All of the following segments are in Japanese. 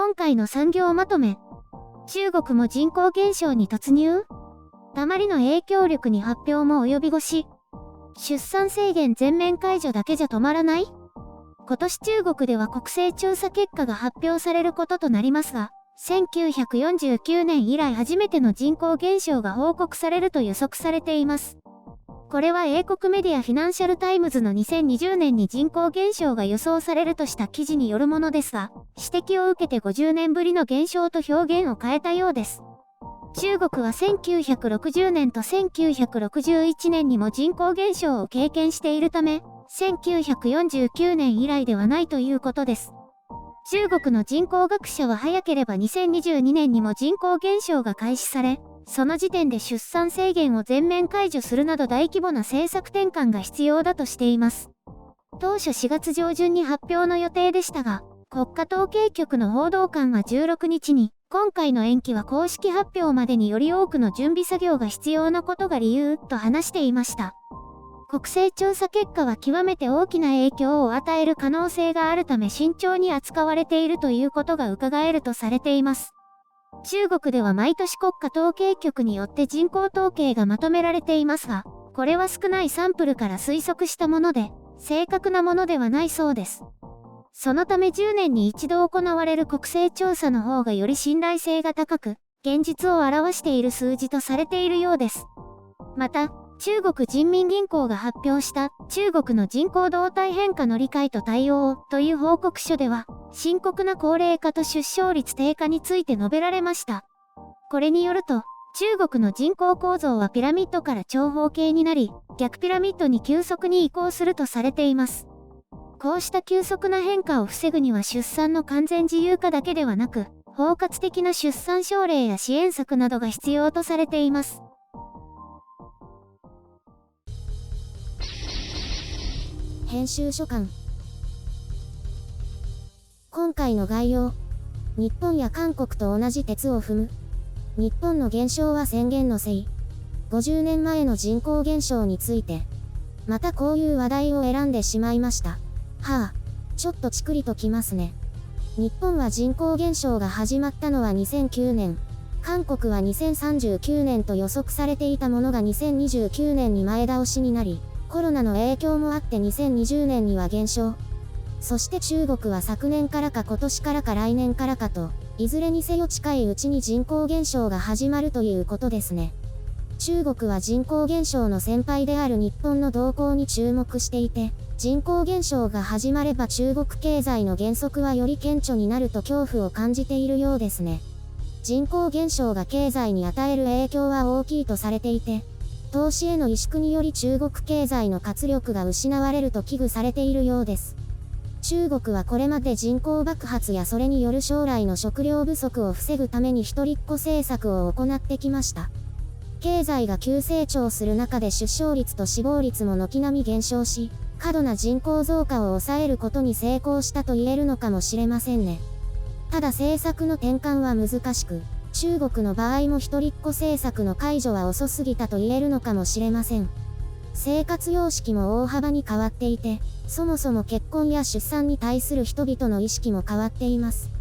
今回の産業まとめ。中国も人口減少に突入？あまりの影響力に発表も及び腰。出産制限全面解除だけじゃ止まらない？今年中国では国勢調査結果が発表されることとなりますが、1949年以来初めての人口減少が報告されると予測されています。これは英国メディアフィナンシャルタイムズの2020年に人口減少が予想されるとした記事によるものですが、指摘を受けて50年ぶりの減少と表現を変えたようです。中国は1960年と1961年にも人口減少を経験しているため、1949年以来ではないということです。中国の人口学者は早ければ2022年にも人口減少が開始され、その時点で出産制限を全面解除するなど大規模な政策転換が必要だとしています。当初4月上旬に発表の予定でしたが、国家統計局の報道官は16日に、今回の延期は公式発表までにより多くの準備作業が必要なことが理由と話していました。国勢調査結果は極めて大きな影響を与える可能性があるため慎重に扱われているということが伺えるとされています。中国では毎年国家統計局によって人口統計がまとめられていますが、これは少ないサンプルから推測したもので、正確なものではないそうです。そのため10年に一度行われる国勢調査の方がより信頼性が高く、現実を表している数字とされているようです。また、中国人民銀行が発表した中国の人口動態変化の理解と対応という報告書では、深刻な高齢化と出生率低下について述べられました。これによると、中国の人口構造はピラミッドから長方形になり、逆ピラミッドに急速に移行するとされています。こうした急速な変化を防ぐには出産の完全自由化だけではなく、包括的な出産奨励や支援策などが必要とされています。編集書簡。今回の概要。日本や韓国と同じ鉄を踏む。日本の減少は宣言のせい。50年前の人口減少について。またこういう話題を選んでしまいました。はあ、ちょっとチクリときますね。日本は人口減少が始まったのは2009年。韓国は2039年と予測されていたものが2029年に前倒しになり、コロナの影響もあって2020年には減少。そして中国は昨年からか今年からか来年からかと、いずれにせよ近いうちに人口減少が始まるということですね。中国は人口減少の先輩である日本の動向に注目していて、人口減少が始まれば中国経済の減速はより顕著になると恐怖を感じているようですね。人口減少が経済に与える影響は大きいとされていて、投資への萎縮により中国経済の活力が失われると危惧されているようです。中国はこれまで人口爆発やそれによる将来の食料不足を防ぐために一人っ子政策を行ってきました。経済が急成長する中で出生率と死亡率も軒並み減少し、過度な人口増加を抑えることに成功したと言えるのかもしれませんね。ただ政策の転換は難しく、中国の場合も一人っ子政策の解除は遅すぎたと言えるのかもしれません。生活様式も大幅に変わっていて、そもそも結婚や出産に対する人々の意識も変わっています。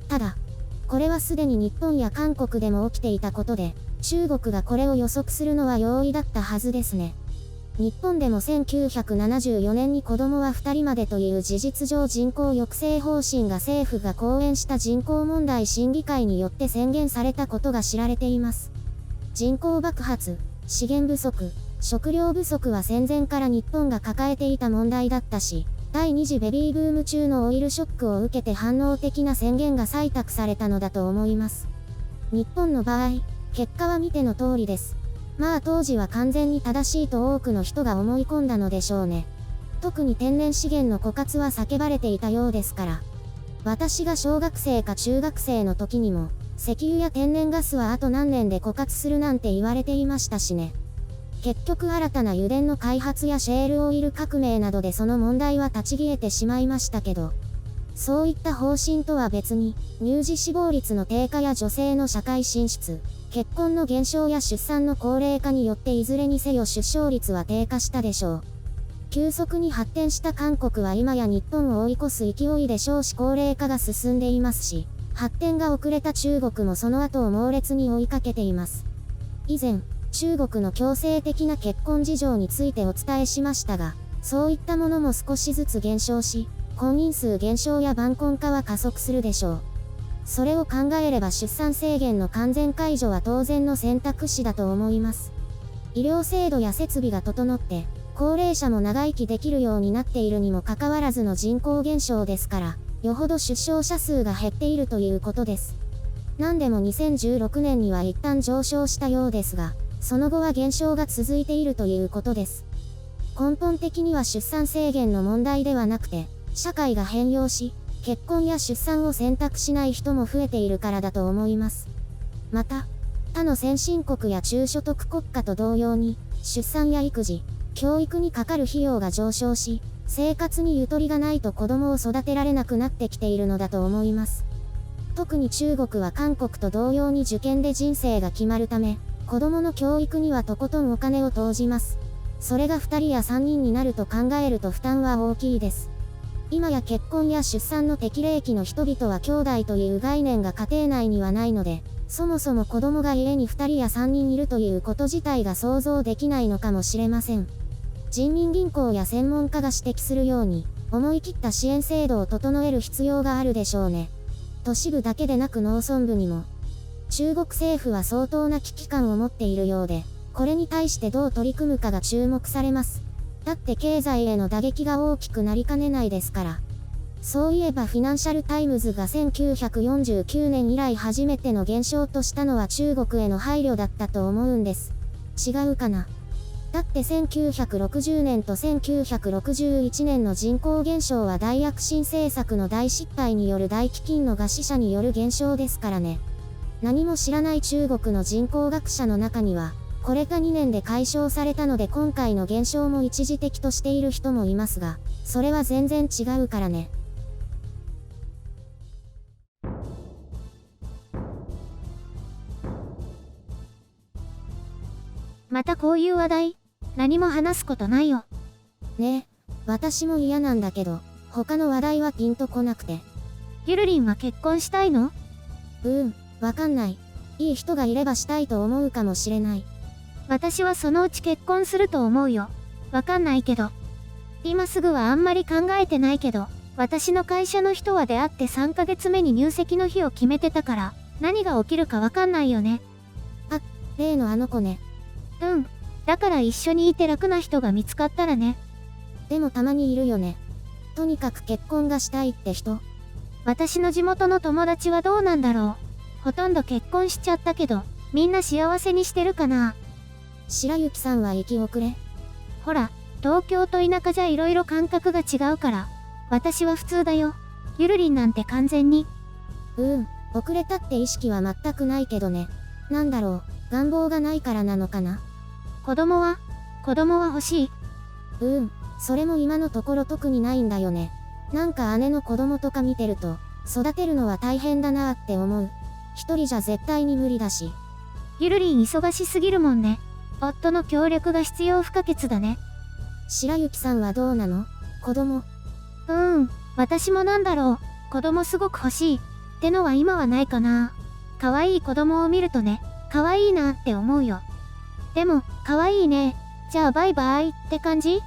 ただ、これはすでに日本や韓国でも起きていたことで、中国がこれを予測するのは容易だったはずですね。日本でも1974年に子供は2人までという事実上人口抑制方針が政府が講演した人口問題審議会によって宣言されたことが知られています。人口爆発、資源不足、食料不足は戦前から日本が抱えていた問題だったし、第二次ベビーブーム中のオイルショックを受けて反応的な宣言が採択されたのだと思います。日本の場合、結果は見ての通りです。まあ当時は完全に正しいと多くの人が思い込んだのでしょうね。特に天然資源の枯渇は叫ばれていたようですから。私が小学生か中学生の時にも、石油や天然ガスはあと何年で枯渇するなんて言われていましたしね。結局新たな油田の開発やシェールオイル革命などでその問題は立ち消えてしまいましたけど、そういった方針とは別に、乳児死亡率の低下や女性の社会進出、結婚の減少や出産の高齢化によっていずれにせよ出生率は低下したでしょう。急速に発展した韓国は今や日本を追い越す勢いで少子高齢化が進んでいますし、発展が遅れた中国もその後を猛烈に追いかけています。以前、中国の強制的な結婚事情についてお伝えしましたが、そういったものも少しずつ減少し、婚姻数減少や晩婚化は加速するでしょう。それを考えれば出産制限の完全解除は当然の選択肢だと思います。医療制度や設備が整って、高齢者も長生きできるようになっているにもかかわらずの人口減少ですから、よほど出生者数が減っているということです。何でも2016年には一旦上昇したようですが、その後は減少が続いているということです。根本的には出産制限の問題ではなくて、社会が変容し、結婚や出産を選択しない人も増えているからだと思います。また、他の先進国や中所得国家と同様に、出産や育児、教育にかかる費用が上昇し、生活にゆとりがないと子供を育てられなくなってきているのだと思います。特に中国は韓国と同様に受験で人生が決まるため、子供の教育にはとことんお金を投じます。それが2人や3人になると考えると負担は大きいです。今や結婚や出産の適齢期の人々は兄弟という概念が家庭内にはないので、そもそも子供が家に2人や3人いるということ自体が想像できないのかもしれません。人民銀行や専門家が指摘するように、思い切った支援制度を整える必要があるでしょうね。都市部だけでなく農村部にも。中国政府は相当な危機感を持っているようで、これに対してどう取り組むかが注目されます。だって経済への打撃が大きくなりかねないですから。そういえばフィナンシャルタイムズが1949年以来初めての減少としたのは中国への配慮だったと思うんです。違うかな。だって1960年と1961年の人口減少は大躍進政策の大失敗による大飢饉の餓死者による減少ですからね。何も知らない中国の人口学者の中には、これが2年で解消されたので今回の減少も一時的としている人もいますが、それは全然違うからね。またこういう話題、何も話すことないよ。ねえ、私も嫌なんだけど、他の話題はピンとこなくて。ゆるりんは結婚したいの？わかんない。いい人がいればしたいと思うかもしれない。私はそのうち結婚すると思うよ。わかんないけど。今すぐはあんまり考えてないけど、私の会社の人は出会って3ヶ月目に入籍の日を決めてたから、何が起きるかわかんないよね。あ、例のあの子ね。うん。だから一緒にいて楽な人が見つかったらね。でもたまにいるよね。とにかく結婚がしたいって人。私の地元の友達はどうなんだろう。ほとんど結婚しちゃったけど、みんな幸せにしてるかな。白雪さんは生き遅れ？ほら、東京と田舎じゃ色々感覚が違うから。私は普通だよ。ゆるりんなんて完全に。遅れたって意識は全くないけどね。なんだろう、願望がないからなのかな。子供は欲しい。それも今のところ特にないんだよね。なんか姉の子供とか見てると、育てるのは大変だなって思う。一人じゃ絶対に無理だし。ゆるりん忙しすぎるもんね。夫の協力が必要不可欠だね。白雪さんはどうなの？子供。私もなんだろう。子供すごく欲しい。ってのは今はないかな。可愛い子供を見るとね、可愛いなって思うよ。でも、可愛いね。じゃあバイバイって感じ？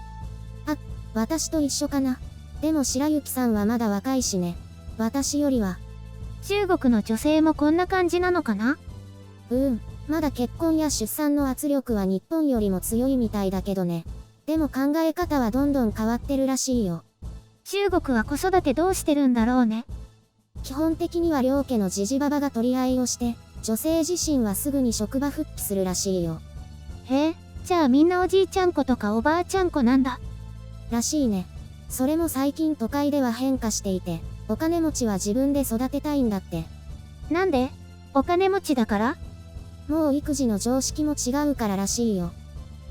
私と一緒かな。でも白雪さんはまだ若いしね。私よりは。中国の女性もこんな感じなのかな？まだ結婚や出産の圧力は日本よりも強いみたいだけどね。でも考え方はどんどん変わってるらしいよ。中国は子育てどうしてるんだろうね。基本的には両家のジジババが取り合いをして、女性自身はすぐに職場復帰するらしいよ。へえ、じゃあみんなおじいちゃん子とかおばあちゃん子なんだ。らしいね。それも最近都会では変化していて、お金持ちは自分で育てたいんだって。なんで？お金持ちだから？もう育児の常識も違うかららしいよ。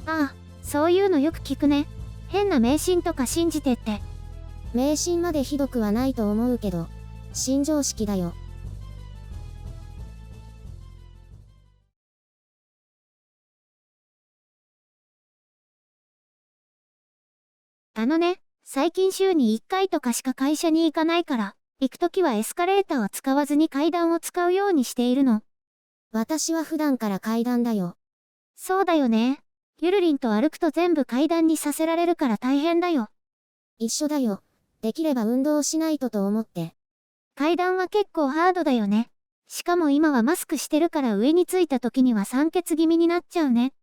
ああ、そういうのよく聞くね。変な迷信とか信じてって。迷信までひどくはないと思うけど、新常識だよ。最近週に1回とかしか会社に行かないから、行くときはエスカレーターを使わずに階段を使うようにしているの。私は普段から階段だよ。そうだよね。ゆるりんと歩くと全部階段にさせられるから大変だよ。一緒だよ。できれば運動しないとと思って。階段は結構ハードだよね。しかも今はマスクしてるから上に着いた時には酸欠気味になっちゃうね。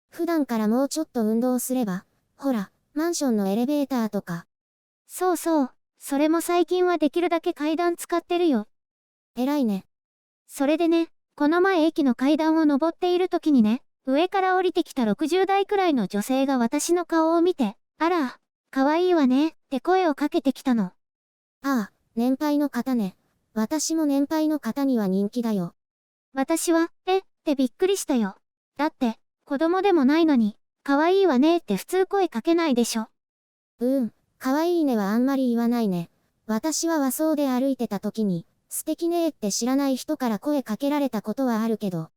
普段からもうちょっと運動すれば、ほら、マンションのエレベーターとか。そうそう。それも最近はできるだけ階段使ってるよ。偉いね。それでね、この前駅の階段を登っている時にね、上から降りてきた60代くらいの女性が私の顔を見て、あら、可愛いわね、って声をかけてきたの。ああ、年配の方ね。私も年配の方には人気だよ。私は、ってびっくりしたよ。だって、子供でもないのに、可愛いわねって普通声かけないでしょ。可愛いねはあんまり言わないね。私は和装で歩いてた時に、素敵ねって知らない人から声かけられたことはあるけど。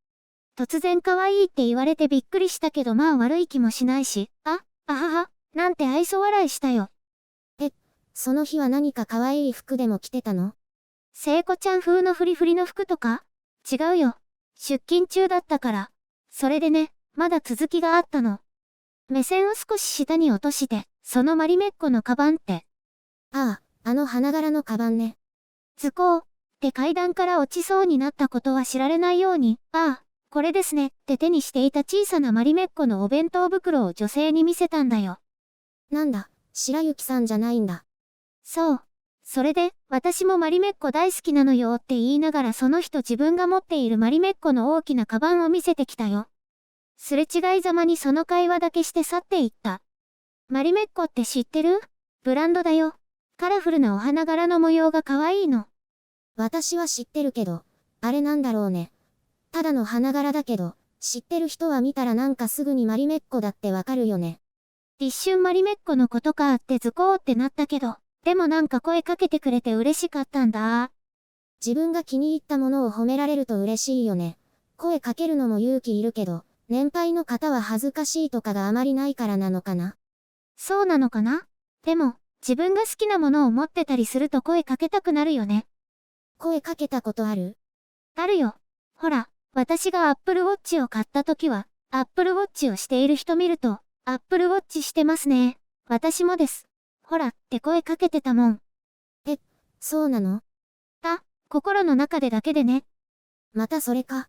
突然可愛いって言われてびっくりしたけどまあ悪い気もしないし、あはは、なんて愛想笑いしたよ。その日は何か可愛い服でも着てたの？聖子ちゃん風のフリフリの服とか？違うよ。出勤中だったから。それでね、まだ続きがあったの。目線を少し下に落として、そのマリメッコのカバンって。ああ、あの花柄のカバンね。ズコーって階段から落ちそうになったことは知られないように、ああ、これですねって手にしていた小さなマリメッコのお弁当袋を女性に見せたんだよ。なんだ、白雪さんじゃないんだ。そう。それで、私もマリメッコ大好きなのよって言いながらその人自分が持っているマリメッコの大きなカバンを見せてきたよ。すれ違いざまにその会話だけして去っていった。マリメッコって知ってる？ブランドだよ。カラフルなお花柄の模様が可愛いの。私は知ってるけど、あれなんだろうね。ただの花柄だけど、知ってる人は見たらなんかすぐにマリメッコだってわかるよね。一瞬マリメッコのことかってズコーってなったけど、でもなんか声かけてくれて嬉しかったんだ。自分が気に入ったものを褒められると嬉しいよね。声かけるのも勇気いるけど、年配の方は恥ずかしいとかがあまりないからなのかな。そうなのかな？でも、自分が好きなものを持ってたりすると声かけたくなるよね。声かけたことある？あるよ。ほら、私が Apple Watch を買った時は、Apple Watch をしている人見ると、Apple Watch してますね。私もです。ほら、って声かけてたもん。そうなの？心の中でだけでね。またそれか。